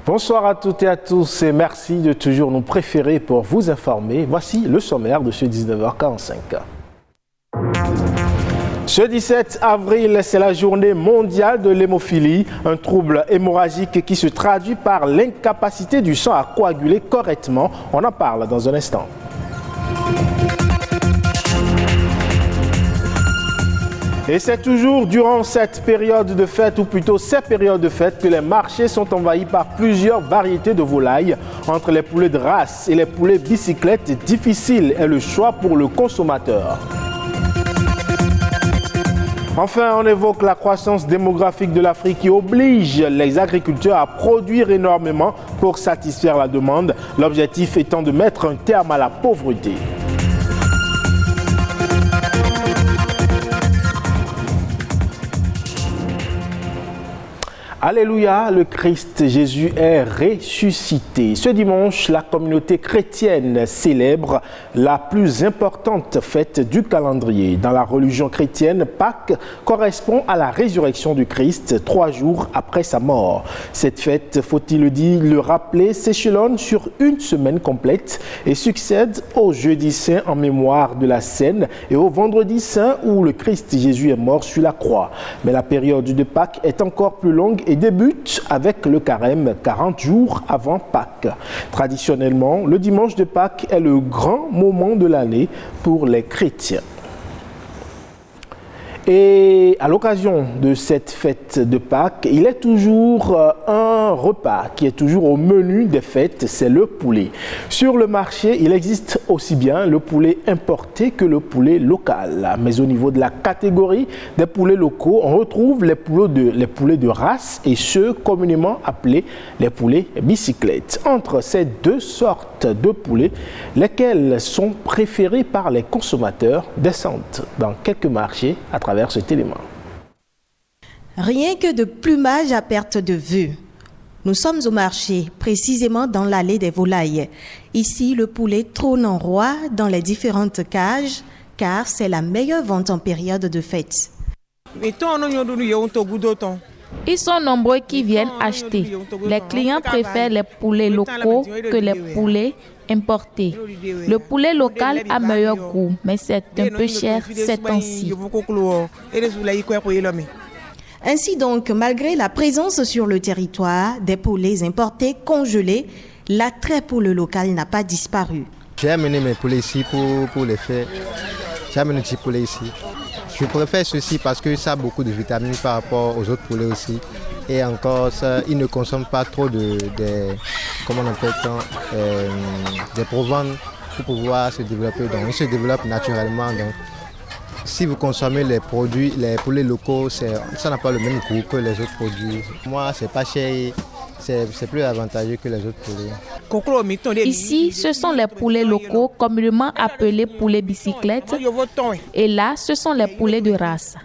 Bonsoir à toutes et à tous et merci de toujours nous préférer pour vous informer. Voici le sommaire de ce 19h45. Ce 17 avril, c'est la journée mondiale de l'hémophilie, un trouble hémorragique qui se traduit par l'incapacité du sang à coaguler correctement. On en parle dans un instant. Et c'est toujours durant cette période de fête, ou plutôt ces périodes de fête, que les marchés sont envahis par plusieurs variétés de volailles. Entre les poulets de race et les poulets bicyclettes, difficile est le choix pour le consommateur. Enfin, on évoque la croissance démographique de l'Afrique qui oblige les agriculteurs à produire énormément pour satisfaire la demande, l'objectif étant de mettre un terme à la pauvreté. Alléluia, le Christ Jésus est ressuscité. Ce dimanche, la communauté chrétienne célèbre la plus importante fête du calendrier. Dans la religion chrétienne, Pâques correspond à la résurrection du Christ 3 jours après sa mort. Cette fête, faut-il le rappeler, s'échelonne sur une semaine complète et succède au jeudi saint en mémoire de la Seine et au vendredi saint où le Christ Jésus est mort sur la croix. Mais la période de Pâques est encore plus longue et débute avec le carême 40 jours avant Pâques. Traditionnellement, le dimanche de Pâques est le grand moment de l'année pour les chrétiens. Et à l'occasion de cette fête de Pâques, il est toujours un repas qui est toujours au menu des fêtes, c'est le poulet. Sur le marché, il existe aussi bien le poulet importé que le poulet local. Mais au niveau de la catégorie des poulets locaux, on retrouve les poulets de race et ceux communément appelés les poulets bicyclettes. Entre ces deux sortes de poulets, lesquels sont préférés par les consommateurs, descendent dans quelques marchés à travers cet élément. Rien que de plumage à perte de vue. Nous sommes au marché, précisément dans l'allée des volailles. Ici, le poulet trône en roi dans les différentes cages, car c'est la meilleure vente en période de fête. Ils sont nombreux qui viennent acheter. Les clients préfèrent les poulets locaux que les poulets importés. Le poulet local a meilleur goût, mais c'est un peu cher ces temps-ci. Ainsi donc, malgré la présence sur le territoire des poulets importés congelés, l'attrait pour le local n'a pas disparu. J'ai amené mes poulets ici pour les faire. J'ai amené un petit poulet ici. Je préfère ceci parce que ça a beaucoup de vitamines par rapport aux autres poulets aussi. Et encore, ils ne consomment pas trop des provanes pour pouvoir se développer. Donc, ils se développent naturellement. Donc, si vous consommez les poulets locaux, ça n'a pas le même goût que les autres produits. Moi, c'est pas cher. C'est plus avantageux que les autres poulets. Ici, ce sont les poulets locaux communément appelés poulets bicyclettes. Et là, ce sont les poulets de race.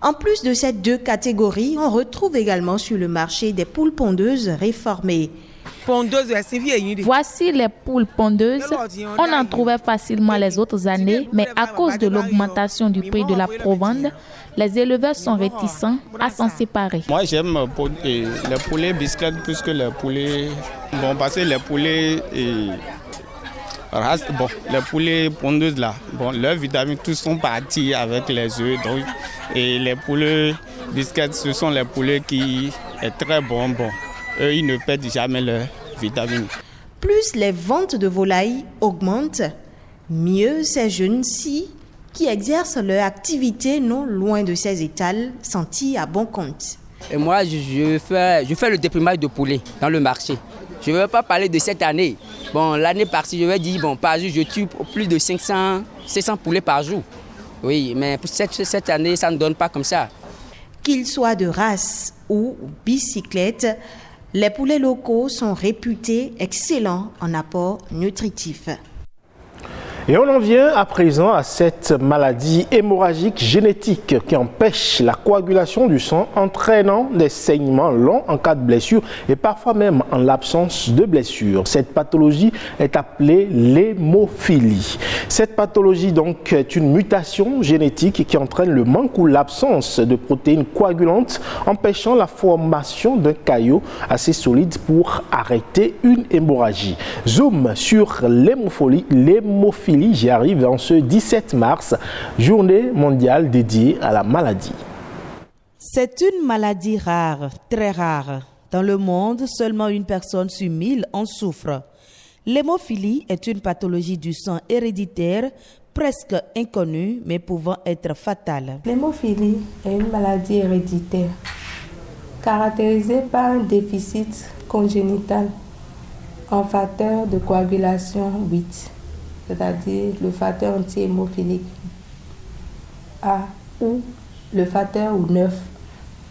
En plus de ces deux catégories, on retrouve également sur le marché des poules pondeuses réformées. Voici les poules pondeuses. On en trouvait facilement les autres années, mais à cause de l'augmentation du prix de la provende, les éleveurs sont réticents à s'en séparer. Moi, j'aime les poulets biscuits plus que les poulets... Bon, parce que les poulets... les poulets pondeuses là, leurs vitamines tous sont partis avec les œufs. Donc, et les poulets biscuits, ce sont les poulets qui sont très bons. Eux, ils ne perdent jamais leurs vitamines. Plus les ventes de volailles augmentent, mieux ces jeunes-ci qui exercent leur activité non loin de ces étals sentis à bon compte. Et moi, je fais le déprimage de poulet dans le marché. Je ne veux pas parler de cette année. L'année passée, je vais dire, par jour, je tue plus de 600 poulets par jour. Oui, mais pour cette année, ça ne donne pas comme ça. Qu'ils soient de race ou bicyclette, les poulets locaux sont réputés excellents en apport nutritif. Et on en vient à présent à cette maladie hémorragique génétique qui empêche la coagulation du sang, entraînant des saignements longs en cas de blessure et parfois même en l'absence de blessure. Cette pathologie est appelée l'hémophilie. Cette pathologie donc est une mutation génétique qui entraîne le manque ou l'absence de protéines coagulantes, empêchant la formation d'un caillot assez solide pour arrêter une hémorragie. Zoom sur l'hémophilie. J'y arrive en ce 17 mars, journée mondiale dédiée à la maladie. C'est une maladie rare, très rare. Dans le monde, seulement une personne sur 1000 en souffre. L'hémophilie est une pathologie du sang héréditaire, presque inconnue, mais pouvant être fatale. L'hémophilie est une maladie héréditaire, caractérisée par un déficit congénital en facteur de coagulation 8. C'est-à-dire le facteur anti-hémophilique A ou le facteur 9,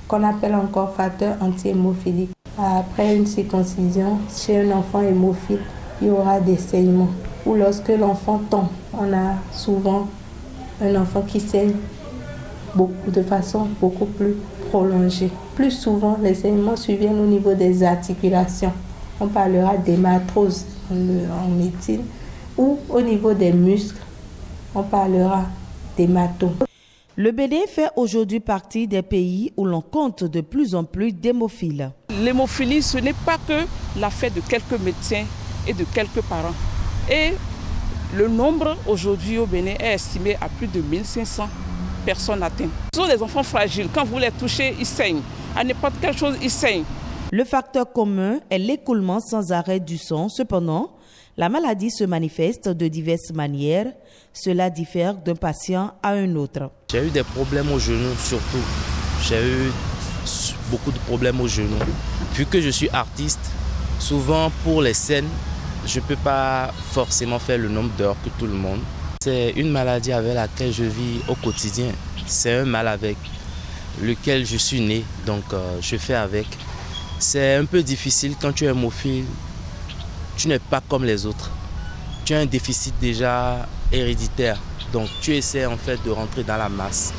qu'on appelle encore facteur anti-hémophilique. Après une circoncision, chez un enfant hémophile, il y aura des saignements. Ou lorsque l'enfant tombe, on a souvent un enfant qui saigne de façon beaucoup plus prolongée. Plus souvent, les saignements surviennent au niveau des articulations. On parlera d'hématose en médecine. Ou au niveau des muscles, on parlera d'hématome. Le Bénin fait aujourd'hui partie des pays où l'on compte de plus en plus d'hémophiles. L'hémophilie, ce n'est pas que l'affaire de quelques médecins et de quelques parents. Et le nombre aujourd'hui au Bénin est estimé à plus de 1500 personnes atteintes. Ce sont des enfants fragiles. Quand vous les touchez, ils saignent. À n'importe quelle chose, ils saignent. Le facteur commun est l'écoulement sans arrêt du sang. Cependant, la maladie se manifeste de diverses manières. Cela diffère d'un patient à un autre. J'ai eu des problèmes aux genoux surtout. J'ai eu beaucoup de problèmes aux genoux. Vu que je suis artiste, souvent pour les scènes, je ne peux pas forcément faire le nombre d'heures que tout le monde. C'est une maladie avec laquelle je vis au quotidien. C'est un mal avec lequel je suis né, donc je fais avec. C'est un peu difficile quand tu es hémophile. Tu n'es pas comme les autres. Tu as un déficit déjà héréditaire. Donc tu essaies en fait de rentrer dans la masse,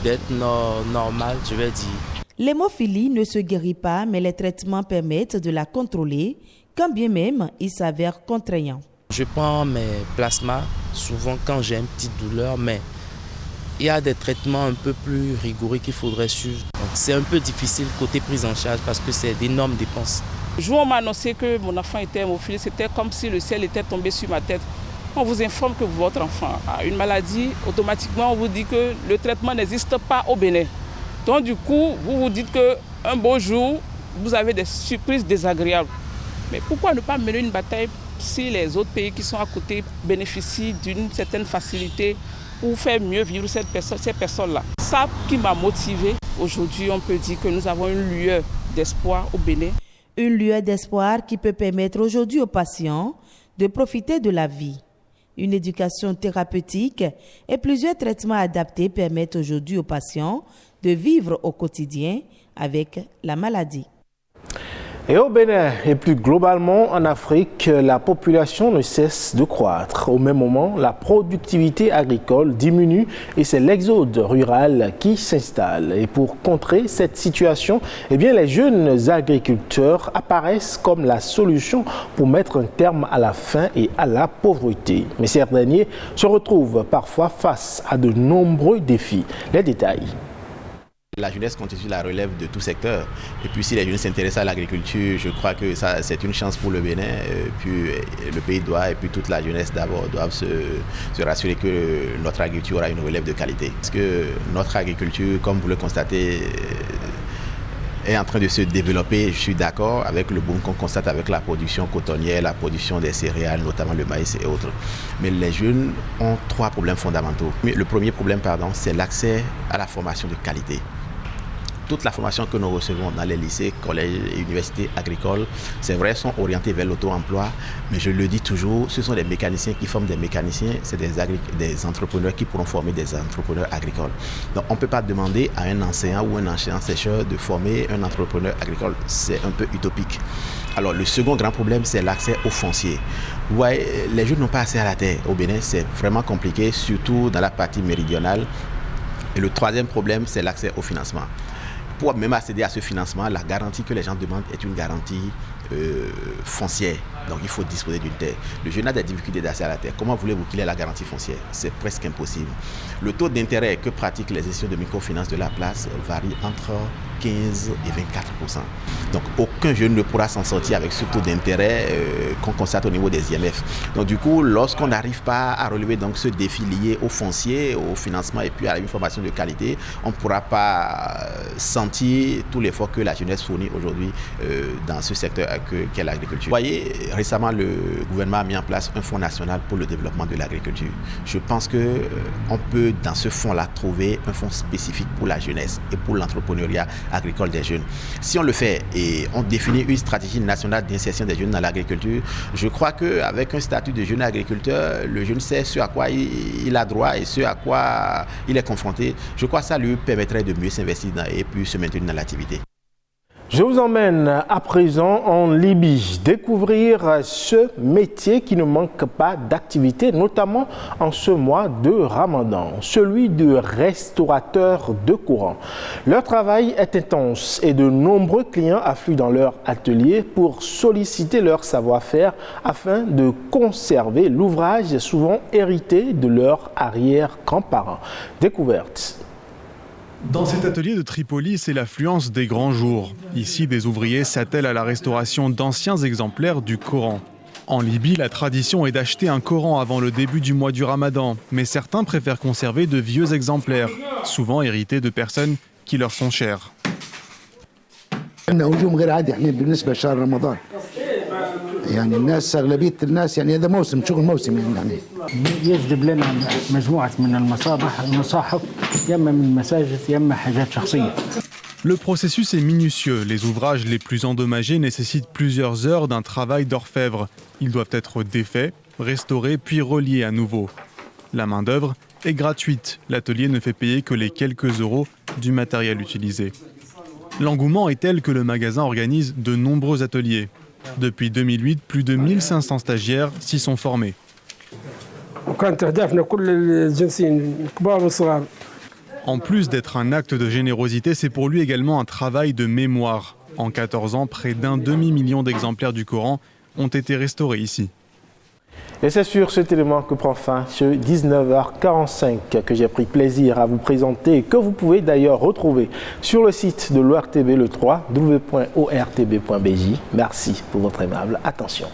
d'être normal, je vais dire. L'hémophilie ne se guérit pas, mais les traitements permettent de la contrôler, quand bien même il s'avère contraignant. Je prends mes plasmas souvent quand j'ai une petite douleur, mais il y a des traitements un peu plus rigoureux qu'il faudrait suivre. C'est un peu difficile côté prise en charge parce que c'est d'énormes dépenses. Le jour où on m'a annoncé que mon enfant était hémophile, c'était comme si le ciel était tombé sur ma tête. On vous informe que votre enfant a une maladie, automatiquement on vous dit que le traitement n'existe pas au Bénin. Donc du coup, vous vous dites qu'un beau jour, vous avez des surprises désagréables. Mais pourquoi ne pas mener une bataille si les autres pays qui sont à côté bénéficient d'une certaine facilité pour faire mieux vivre ces personnes-là? Ça qui m'a motivé. Aujourd'hui, on peut dire que nous avons une lueur d'espoir au Bénin. Une lueur d'espoir qui peut permettre aujourd'hui aux patients de profiter de la vie. Une éducation thérapeutique et plusieurs traitements adaptés permettent aujourd'hui aux patients de vivre au quotidien avec la maladie. Et au Bénin et plus globalement en Afrique, la population ne cesse de croître. Au même moment, la productivité agricole diminue et c'est l'exode rural qui s'installe. Et pour contrer cette situation, eh bien, les jeunes agriculteurs apparaissent comme la solution pour mettre un terme à la faim et à la pauvreté. Mais ces derniers se retrouvent parfois face à de nombreux défis. Les détails. La jeunesse constitue la relève de tout secteur. Et puis si les jeunes s'intéressent à l'agriculture, je crois que ça c'est une chance pour le Bénin. Puis le pays doit, et puis toute la jeunesse d'abord, doivent se rassurer que notre agriculture aura une relève de qualité. Parce que notre agriculture, comme vous le constatez, est en train de se développer. Je suis d'accord avec le boom qu'on constate avec la production cotonnière, la production des céréales, notamment le maïs et autres. Mais les jeunes ont trois problèmes fondamentaux. Le premier problème, c'est l'accès à la formation de qualité. toute la formation que nous recevons dans les lycées, collèges et universités agricoles, c'est vrai, sont orientés vers l'auto-emploi, mais je le dis toujours, ce sont des mécaniciens qui forment des mécaniciens, c'est des entrepreneurs qui pourront former des entrepreneurs agricoles. Donc on ne peut pas demander à un enseignant ou un enseignant-chercheur de former un entrepreneur agricole, c'est un peu utopique. Alors le second grand problème, c'est l'accès au foncier. Vous voyez, les jeunes n'ont pas accès à la terre. Au Bénin, c'est vraiment compliqué, surtout dans la partie méridionale. Et le troisième problème, c'est l'accès au financement. Pour même accéder à ce financement, la garantie que les gens demandent est une garantie foncière. Donc il faut disposer d'une terre. Le jeune a des difficultés d'accès à la terre. Comment voulez-vous qu'il ait la garantie foncière? C'est presque impossible. Le taux d'intérêt que pratiquent les institutions de microfinance de la place varie entre 15 et 24%. Donc aucun jeune ne pourra s'en sortir avec ce taux d'intérêt qu'on constate au niveau des IMF. Donc du coup, lorsqu'on n'arrive pas à relever donc, ce défi lié au foncier, au financement et puis à une formation de qualité, on ne pourra pas sentir tout l'effort que la jeunesse fournit aujourd'hui dans ce secteur qu'est l'agriculture. Vous voyez, récemment, le gouvernement a mis en place un fonds national pour le développement de l'agriculture. Je pense qu'on peut, dans ce fonds-là, trouver un fonds spécifique pour la jeunesse et pour l'entrepreneuriat agricole des jeunes. Si on le fait et on définit une stratégie nationale d'insertion des jeunes dans l'agriculture, je crois qu'avec un statut de jeune agriculteur, le jeune sait ce à quoi il a droit et ce à quoi il est confronté. Je crois que ça lui permettrait de mieux s'investir et puis se maintenir dans l'activité. Je vous emmène à présent en Libye, découvrir ce métier qui ne manque pas d'activité, notamment en ce mois de Ramadan, celui de restaurateur de courant. Leur travail est intense et de nombreux clients affluent dans leur atelier pour solliciter leur savoir-faire afin de conserver l'ouvrage souvent hérité de leurs arrière-grands-parents. Découverte. Dans cet atelier de Tripoli, c'est l'affluence des grands jours. Ici, des ouvriers s'attellent à la restauration d'anciens exemplaires du Coran. En Libye, la tradition est d'acheter un Coran avant le début du mois du Ramadan, mais certains préfèrent conserver de vieux exemplaires, souvent hérités de personnes qui leur sont chères. يعني الناس أغلبية الناس يعني هذا موسم شغل موسمي يعني يجلب لنا مجموعة من المصابح المصاحف يما من مساجد يما حاجات شخصية. Le processus est minutieux. Les ouvrages les plus endommagés nécessitent plusieurs heures d'un travail d'orfèvre. Ils doivent être défaits, restaurés puis reliés à nouveau. La main-d'œuvre est gratuite. L'atelier ne fait payer que les quelques euros du matériel utilisé. L'engouement est tel que le magasin organise de nombreux ateliers. Depuis 2008, plus de 1500 stagiaires s'y sont formés. En plus d'être un acte de générosité, c'est pour lui également un travail de mémoire. En 14 ans, près d'un demi-million d'exemplaires du Coran ont été restaurés ici. Et c'est sur cet élément que prend fin ce 19h45 que j'ai pris plaisir à vous présenter et que vous pouvez d'ailleurs retrouver sur le site de l'ORTB le 3, www.ortb.bj. Merci pour votre aimable attention.